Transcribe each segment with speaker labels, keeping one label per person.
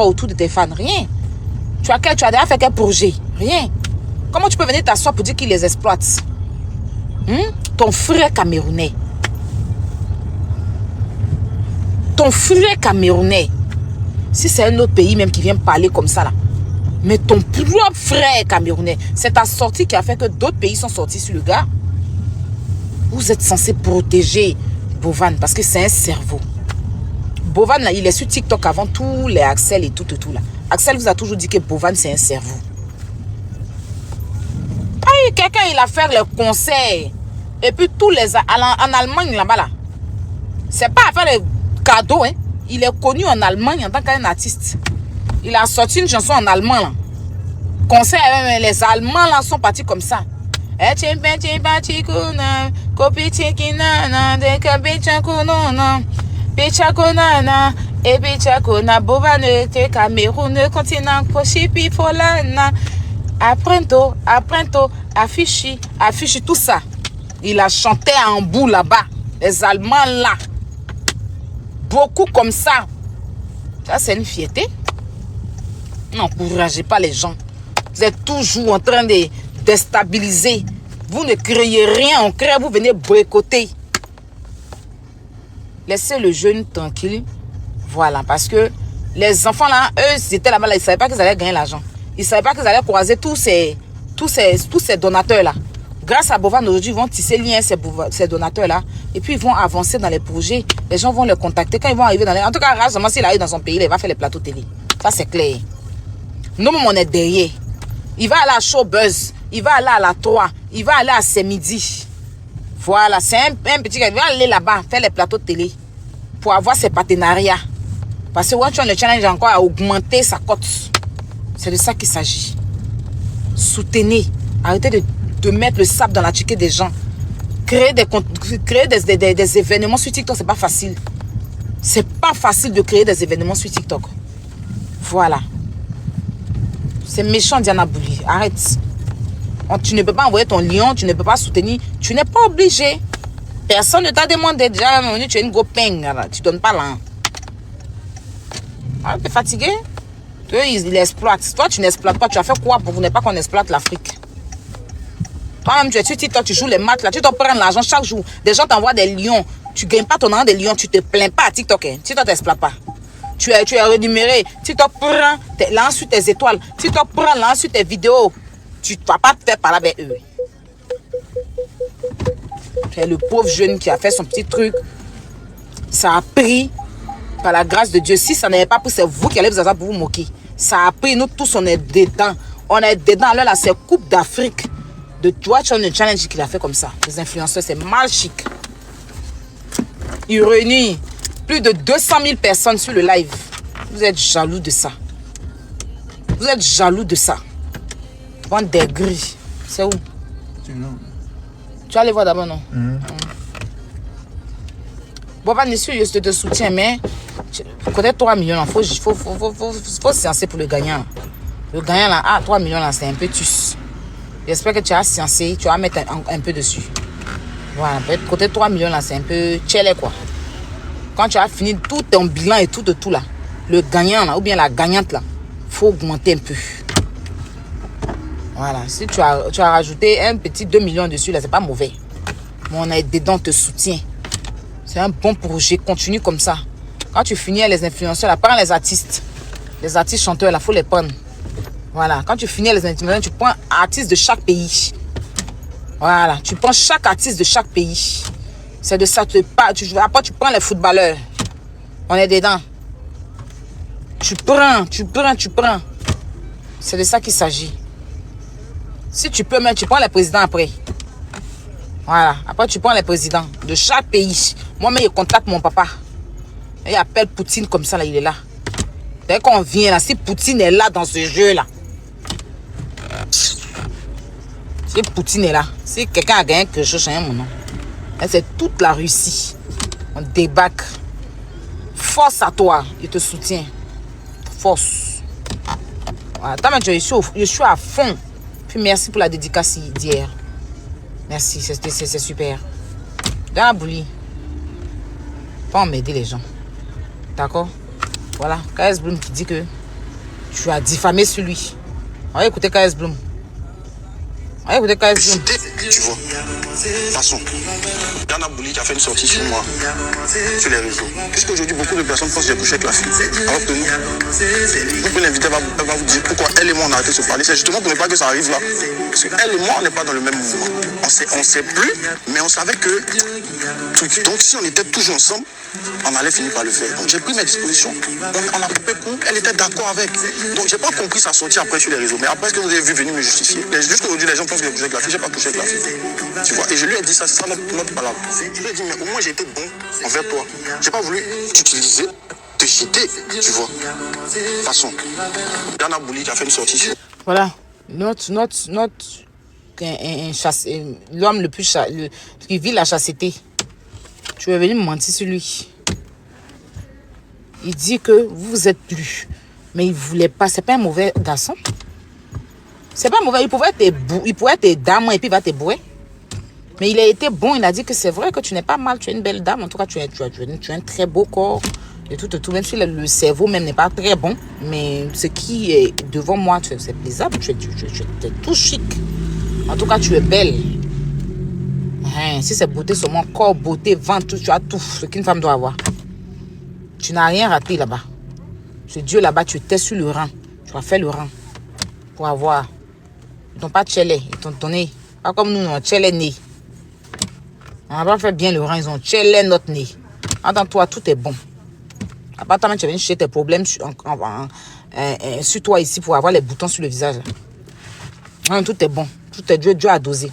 Speaker 1: autour de tes fans? Rien. Tu as déjà fait quel projet? Rien. Comment tu peux venir t'asseoir pour dire qu'ils les exploitent? Ton frère camerounais. Ton frère camerounais. Si c'est un autre pays même qui vient parler comme ça là. Mais ton propre frère camerounais. C'est ta sortie qui a fait que d'autres pays sont sortis sur le gars. Vous êtes censé protéger Bovan parce que c'est un cerveau. Bovan là, il est sur TikTok avant tous les Axel et tout là. Axel vous a toujours dit que Bovan c'est un cerveau. Ah, quelqu'un il a fait le concert. Et puis tous les en Allemagne là-bas là. C'est pas à faire les cadeaux hein. Il est connu en Allemagne en tant qu'un artiste. Il a sorti une chanson en allemand là. Concert, les Allemands là sont partis comme ça. Affiche tout ça. Il a chanté en bout là-bas. Les Allemands là. Beaucoup comme ça. Ça, c'est une fierté. N'encouragez pas les gens. Vous êtes toujours en train de déstabiliser. Vous ne créez rien. On crée, vous venez boycotter. Laissez le jeune tranquille. Voilà. Parce que les enfants là, eux, ils étaient là-bas. Ils ne savaient pas qu'ils allaient gagner l'argent. Ils ne savaient pas qu'ils allaient croiser tous ces donateurs là. Grâce à Bovan, aujourd'hui, ils vont tisser lien ces donateurs-là. Et puis, ils vont avancer dans les projets. Les gens vont les contacter. Quand ils vont arriver dans les... En tout cas, rarement, s'il arrive dans son pays, il va faire les plateaux télé. Ça, c'est clair. Nous, on est derrière. Il va aller à Showbuzz. Il va aller à la 3. Il va aller à C'est Midi. Voilà. C'est un petit gars. Il va aller là-bas, faire les plateaux télé. Pour avoir ses partenariats. Parce que Watch on le challenge encore à augmenter sa cote. C'est de ça qu'il s'agit. Soutenez. Arrêtez de mettre le sable dans la chiquée des gens. Créer des événements sur TikTok, c'est pas facile. C'est pas facile de créer des événements sur TikTok. Voilà. C'est méchant, Diana Bouli. Arrête. Tu ne peux pas envoyer ton lion, tu ne peux pas soutenir. Tu n'es pas obligé. Personne ne t'a demandé. Déjà, tu es une gopeng. Tu donnes pas là. Ah, tu es fatigué? Eux, ils exploitent. Toi, tu n'exploites pas. Tu as fait quoi pour vous ne pas qu'on exploite l'Afrique? Toi-même, tu es sur TikTok, tu joues les maths là, tu t'en prends l'argent chaque jour. Des gens t'envoient des lions. Tu ne gagnes pas ton argent des lions, tu te plains pas à TikTok. Hein. TikTok t'exploite pas. Tu es rémunéré. TikTok prend là sur tes étoiles. TikTok prend là sur tes vidéos. Tu ne vas pas te faire parler avec eux. C'est le pauvre jeune qui a fait son petit truc. Ça a pris par la grâce de Dieu. Si ça n'avait pas pris, c'est vous qui allez vous asseoir pour vous moquer. Ça a pris, nous tous, on est dedans. On est dedans. Là, c'est Coupe d'Afrique. De Watch on the challenge qu'il a fait comme ça. Les influenceurs, c'est mal chic. Il réunit plus de 200 000 personnes sur le live. Vous êtes jaloux de ça. Vous êtes jaloux de ça. Bande des gris. C'est où? Tu vas aller voir d'abord, non? Bon, pas sûr, je te soutiens, mais côté 3 millions, il faut sciencer pour le gagnant. Le gagnant, là, 3 millions, là, c'est un peu tus. J'espère que tu as sciencé, tu vas mettre un peu dessus. Voilà, peut-être côté 3 millions là, c'est un peu tchèle quoi. Quand tu as fini tout ton bilan et tout là, le gagnant là, ou bien la gagnante là, faut augmenter un peu. Voilà, si tu as rajouté un petit 2 millions dessus là, c'est pas mauvais. Mais on est dedans, on te soutient. C'est un bon projet, continue comme ça. Quand tu finis les influenceurs là, prends les artistes. Les artistes chanteurs là, faut les prendre. Voilà, quand tu finis les influenceurs, tu prends artistes de chaque pays. Voilà, tu prends chaque artiste de chaque pays. C'est de ça que après tu prends les footballeurs. On est dedans. Tu prends. C'est de ça qu'il s'agit. Si tu peux même, tu prends les présidents après. Voilà, après tu prends les présidents de chaque pays. Moi-même, je contacte mon papa. Il appelle Poutine comme ça, là, il est là. Dès qu'on vient là, si Poutine est là dans ce jeu là, si Poutine est là, si quelqu'un a gagné quelque chose, c'est mon nom. C'est toute la Russie. On débarque. Force à toi, je te soutiens. Force. Voilà. Je suis à fond. Puis merci pour la dédicace d'hier. Merci, c'est super. Dans la boulie. Pas en m'aider les gens. D'accord? Voilà. KS Bloom qui dit que Tu as diffamé sur lui. On va écouter KS Bloom. On va écouter KS Bloom.
Speaker 2: Tu vois. Passons. Yana Bouli qui a fait une sortie sur moi, sur les réseaux. Puisque aujourd'hui, beaucoup de personnes pensent que j'ai couché avec la fille. Alors que nous, vous pouvez l'inviter, elle va vous dire pourquoi elle et moi on a arrêté de se parler. C'est justement pour ne pas que ça arrive là. Parce qu'elle et moi, on n'est pas dans le même mouvement. On sait plus, mais on savait que truc. Donc si on était toujours ensemble, on allait finir par le faire. Donc j'ai pris mes dispositions. On a coupé court, elle était d'accord avec. Donc j'ai pas compris sa sortie après sur les réseaux. Mais après ce que vous avez vu venir me justifier, jusqu'aujourd'hui les gens pensent que j'ai couché avec la fille, j'ai pas couché avec la fille. Tu vois, et je lui ai dit ça, c'est ça notre palabre. Je lui ai dit, mais au moins j'ai été bon envers toi. J'ai pas voulu t'utiliser, te jeter, tu vois. De toute façon, Yana Bouli qui a fait une sortie sur...
Speaker 1: Voilà, l'homme le plus qui vit la chasteté. Tu es venu me mentir sur lui. Il dit que vous êtes plus. Mais il voulait pas. C'est pas un mauvais garçon. C'est pas mauvais. Il pouvait être dame et puis il va te bouer. Mais il a été bon. Il a dit que c'est vrai que tu n'es pas mal. Tu es une belle dame. En tout cas, tu as un très beau corps. Et tout. Même si le cerveau même n'est pas très bon. Mais ce qui est devant moi, c'est plaisable. Tu es tout chic. En tout cas, tu es belle. Si c'est beauté seulement, corps, beauté, ventre, tu as tout ce qu'une femme doit avoir. Tu n'as rien raté là-bas. Ce Dieu là-bas, tu étais sur le rang. Tu as fait le rang pour avoir. Ils t'ont pas tchélé, ils t'ont donné. Pas comme nous, on a tchélé nez. On n'a pas fait bien le rang, ils ont tchélé notre nez. Dans toi, tout est bon. À part toi, tu es venu chercher tes problèmes sur toi ici pour avoir les boutons sur le visage. Non, tout est bon. Tout est Dieu a dosé.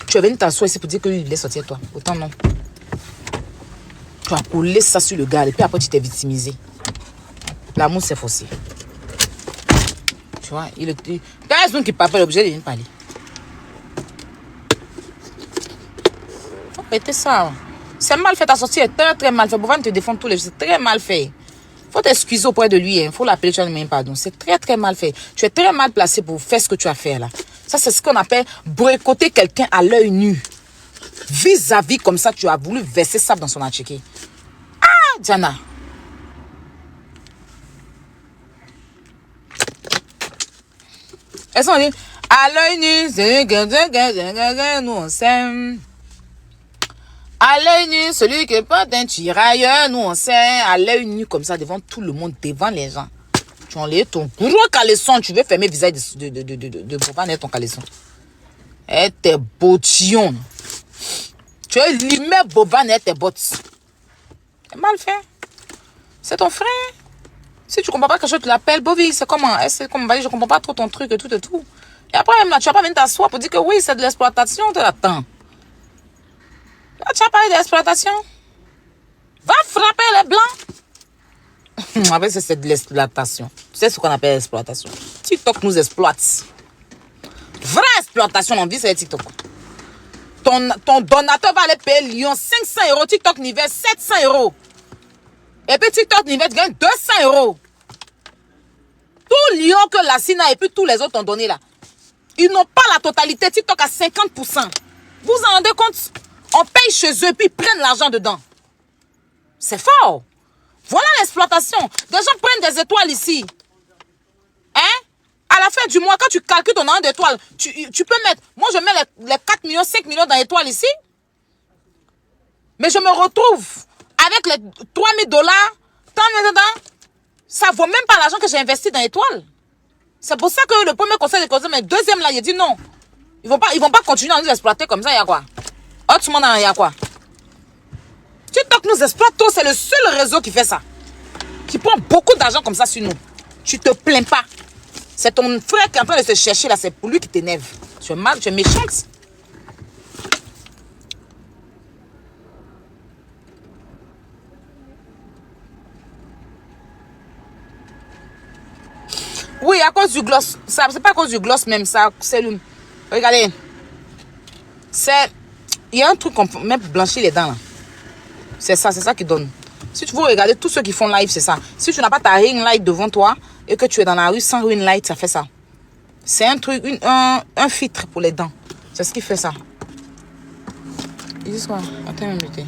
Speaker 1: Tu es venu t'asseoir ici pour dire que lui, il voulait sortir toi. Autant non. Tu as collé ça sur le gars et puis après tu t'es victimisé. L'amour s'est forcé. Tu vois, quand il y a quelqu'un qui parle, il est obligé de venir parler. Faut arrêter ça. C'est mal fait, ta sortie est très très mal fait. Bovan te défend tous les jours, c'est très mal fait. Faut t'excuser auprès de lui, faut l'appeler, tu as même pardon. C'est très très mal fait. Tu es très mal placé pour faire ce que tu as fait là. Ça, c'est ce qu'on appelle boycotter quelqu'un à l'œil nu. Vis-à-vis comme ça, tu as voulu verser ça dans son atchiqué. Ah, Diana. Elles sont dit, à l'œil nu, nous on s'aime. À l'œil nu, celui qui porte un tirailleur, nous on s'aime. À l'œil nu comme ça, devant tout le monde, devant les gens. Tu enlèves ton gros caleçon, tu veux fermer le visage de Boban et ton caleçon. Et tes bottillons. Tu veux limer Boban et tes bottes. C'est mal fait. C'est ton frère. Si tu comprends pas quelque chose, tu l'appelles Bovie. C'est comment? C'est comme je comprends pas trop ton truc et tout et tout. Et après, même là, tu vas pas venir t'asseoir pour dire que oui, c'est de l'exploitation. Attends. Tu as parlé d'exploitation? Va frapper les blancs. En fait, c'est de l'exploitation. Tu sais ce qu'on appelle l'exploitation. TikTok nous exploite. Vraie exploitation, on dit c'est TikTok. Ton donateur va aller payer Lyon 500 €. TikTok n'y verse 700 €. Et puis TikTok n'y verse 200 €. Tout Lyon que la Sina et puis tous les autres ont donné là. Ils n'ont pas la totalité. TikTok a 50%. Vous en rendez compte? On paye chez eux et puis ils prennent l'argent dedans. C'est fort. Voilà l'exploitation. Des gens prennent des étoiles ici. Hein? À la fin du mois, quand tu calcules ton nombre d'étoiles, tu peux mettre... Moi, je mets les 4 millions, 5 millions dans l'étoile ici. Mais je me retrouve avec les 3 000 $. Ça ne vaut même pas l'argent que j'ai investi dans l'étoile. C'est pour ça que le premier conseil de conseil, mais le deuxième là, il dit non. Ils vont pas continuer à nous exploiter comme ça, il y a quoi? Autrement, il y a quoi? TikTok nous exploite, c'est le seul réseau qui fait ça. Qui prend beaucoup d'argent comme ça sur nous. Tu te plains pas. C'est ton frère qui est en train de se chercher là, c'est pour lui qui t'énerve. Tu es mal, tu es méchante. Oui, à cause du gloss. Ça, c'est pas à cause du gloss même, ça. C'est le... Regardez. Il y a un truc qu'on peut même blanchir les dents là. C'est ça qui donne. Si tu veux regarder tous ceux qui font live, c'est ça. Si tu n'as pas ta ring light devant toi et que tu es dans la rue sans ring light, ça fait ça. C'est un truc, un filtre pour les dents. C'est ce qui fait ça. Ils disent quoi? Attends une minute.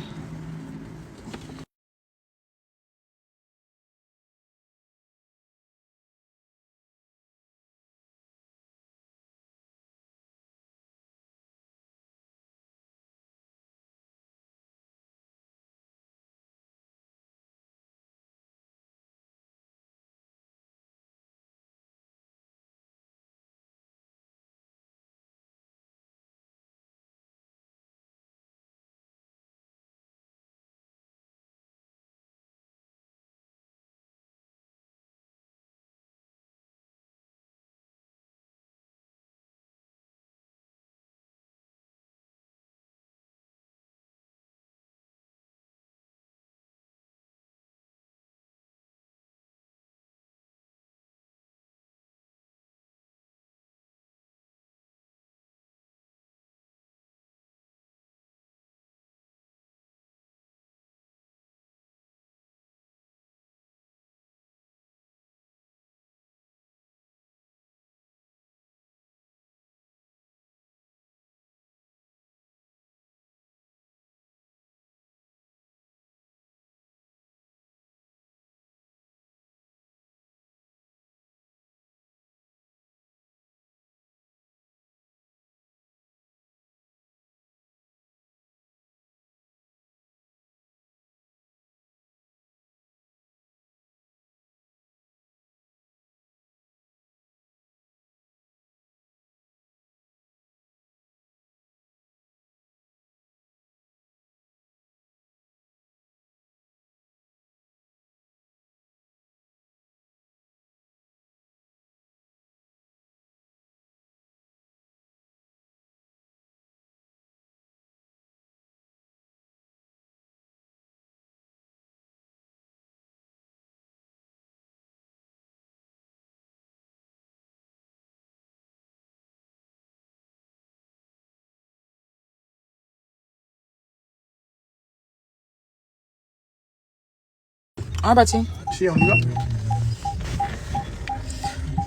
Speaker 1: Ah, Bati.
Speaker 2: Si, on y va.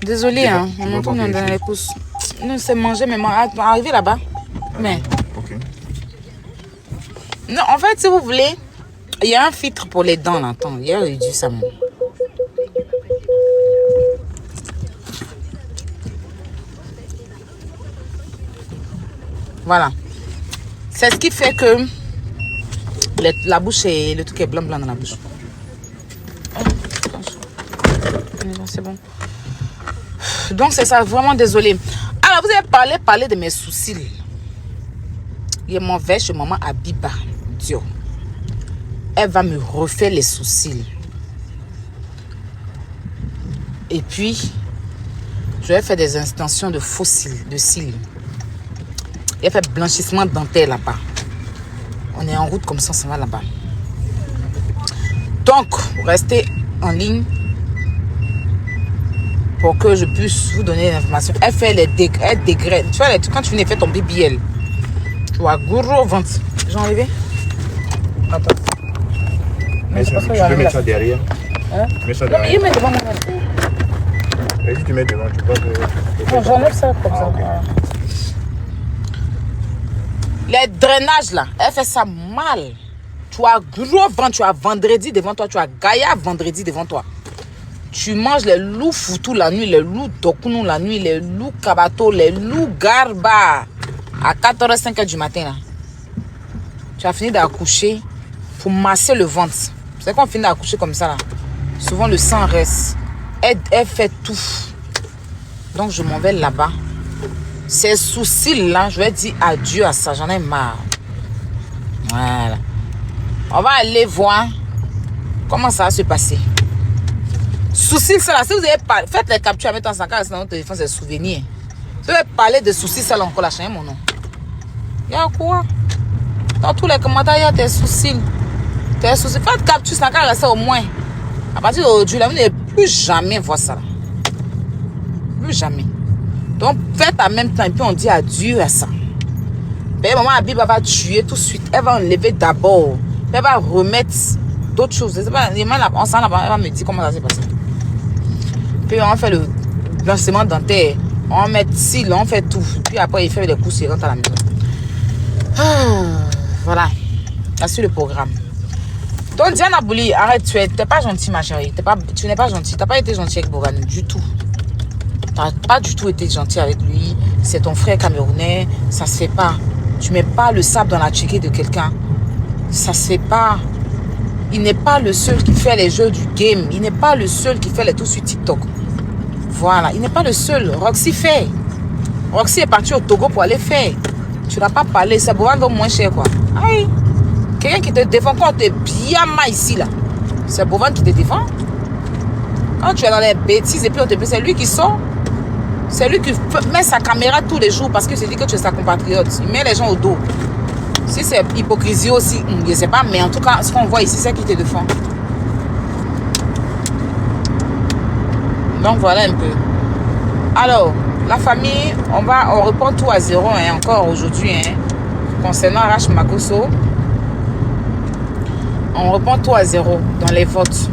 Speaker 1: Désolé, hein. On m'entend dans les pouces. Nous, c'est manger, mais arriver là-bas. Mais.
Speaker 2: Ok.
Speaker 1: Non, en fait, si vous voulez, il y a un filtre pour les dents, là. Attends, il y a réduit ça, même. Voilà. C'est ce qui fait que la bouche est... Le truc est blanc dans la bouche. C'est bon. Donc, c'est ça. Vraiment désolé. Alors, vous avez parlé de mes soucis. Il m'en vais chez maman Abiba. Dieu. Elle va me refaire les sourcils. Et puis, je vais faire des extensions de faux cils, de cils. Elle fait blanchissement dentaire là-bas. On est en route comme ça, on s'en va là-bas. Donc, restez en ligne pour que je puisse vous donner l'information. Elle fait les dégraine. Tu vois, quand tu venais faire ton BBL, tu vois, gros ventre. J'ai enlevé. Attends.
Speaker 2: Mais tu peux mettre ça derrière.
Speaker 1: Hein?
Speaker 2: Mets ça
Speaker 1: Non, mais il met devant moi.
Speaker 2: Et si tu mets devant, tu peux...
Speaker 1: Non, j'enlève ça comme ça.
Speaker 2: Okay.
Speaker 1: Les drainages là, elle fait ça mal. Tu as gros ventre, tu as vendredi devant toi, tu as Gaïa vendredi devant toi. Tu manges les loups foutous la nuit, les loups dokounou la nuit, les loups kabato, les loups garba. À 4h, 5h du matin là. Tu as fini d'accoucher pour masser le ventre. C'est quand on finit d'accoucher comme ça là. Souvent le sang reste. Elle fait tout. Donc je m'en vais là-bas. Ces soucis là, je vais dire adieu à ça. J'en ai marre. Voilà. On va aller voir comment ça va se passer. Soucis, ça là, si vous avez parlé, faites les captures, mettez en 5 ans, sinon votre téléphone, c'est souvenir. Si vous avez parlé de soucis, ça là, encore la chaîne, mon nom. Il y a quoi? Dans tous les commentaires, il y a tes soucis. Tes soucis. Faites capture, ça va rester au moins. À partir d'aujourd'hui, là, vous n'allez plus jamais voir ça là. Plus jamais. Donc, faites en même temps, et puis on dit adieu à ça. Puis, maman Abiba va tuer tout de suite. Elle va enlever d'abord. Puis, elle va remettre d'autres choses. On s'en là-bas, elle va me dire comment ça s'est passé. Puis, on fait le blanchiment dentaire. On met cils, on fait tout. Puis après, il fait des coups, il rentre à la maison. Voilà. Là, sur le programme. Donc, Diana Bouli, arrête, tu n'es pas gentille, ma chérie. Tu n'es pas gentille. Tu n'as pas été gentille avec Bogan du tout. Tu n'as pas du tout été gentil avec lui. C'est ton frère camerounais. Ça se fait pas. Tu mets pas le sable dans la chiquée de quelqu'un. Ça se fait pas. Il n'est pas le seul qui fait les jeux du game. Il n'est pas le seul qui fait les tout sur TikTok. Voilà. Il n'est pas le seul. Roxy fait. Roxy est parti au Togo pour aller faire. Tu n'as pas parlé. Ça va vendre moins cher, quoi. Aïe. Quelqu'un qui te défend quand tu es bien mal ici, là. C'est Bovan qui te défend. Quand tu es dans les bêtises et puis on te dit, c'est lui qui sort. C'est lui qui met sa caméra tous les jours parce que c'est dit que tu es sa compatriote. Il met les gens au dos. Si c'est hypocrisie aussi, je ne sais pas, mais en tout cas, ce qu'on voit ici, c'est qui te défend. Donc voilà un peu. Alors, la famille, on reprend tout à zéro, hein, encore aujourd'hui, hein, concernant Rach Makosso. On reprend tout à zéro dans les votes.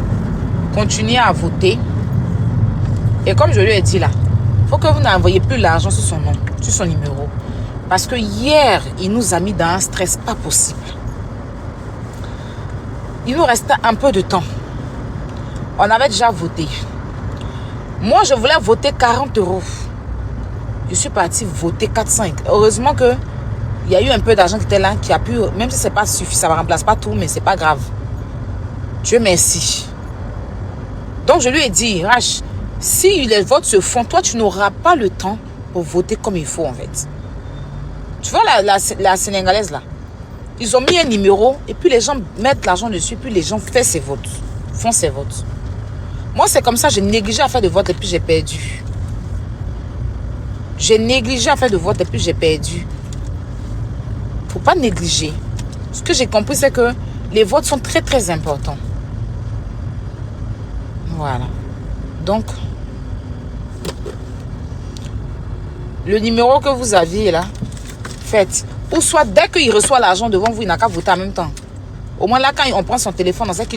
Speaker 1: Continuez à voter. Et comme je lui ai dit là, il faut que vous n'envoyez plus l'argent sur son nom, sur son numéro. Parce que hier, il nous a mis dans un stress pas possible. Il nous restait un peu de temps. On avait déjà voté. Moi, je voulais voter 40 €. Je suis partie voter 4-5. Heureusement que il y a eu un peu d'argent qui était là, qui a pu, même si c'est pas suffisant, ça ne remplace pas tout, mais c'est pas grave. Dieu merci. Donc je lui ai dit, Rach, si les votes se font, toi tu n'auras pas le temps pour voter comme il faut en fait. Tu vois la Sénégalaise là, ils ont mis un numéro et puis les gens mettent l'argent dessus, puis les gens font ses votes. Moi c'est comme ça, j'ai négligé à faire de vote et puis j'ai perdu. J'ai négligé à faire de vote et puis j'ai perdu. Faut pas négliger. Ce que j'ai compris, c'est que les votes sont très très importants. Voilà. Donc, le numéro que vous aviez là, faites. Ou soit dès qu'il reçoit l'argent devant vous, il n'a qu'à voter en même temps. Au moins là, quand on prend son téléphone, on sait qu'il a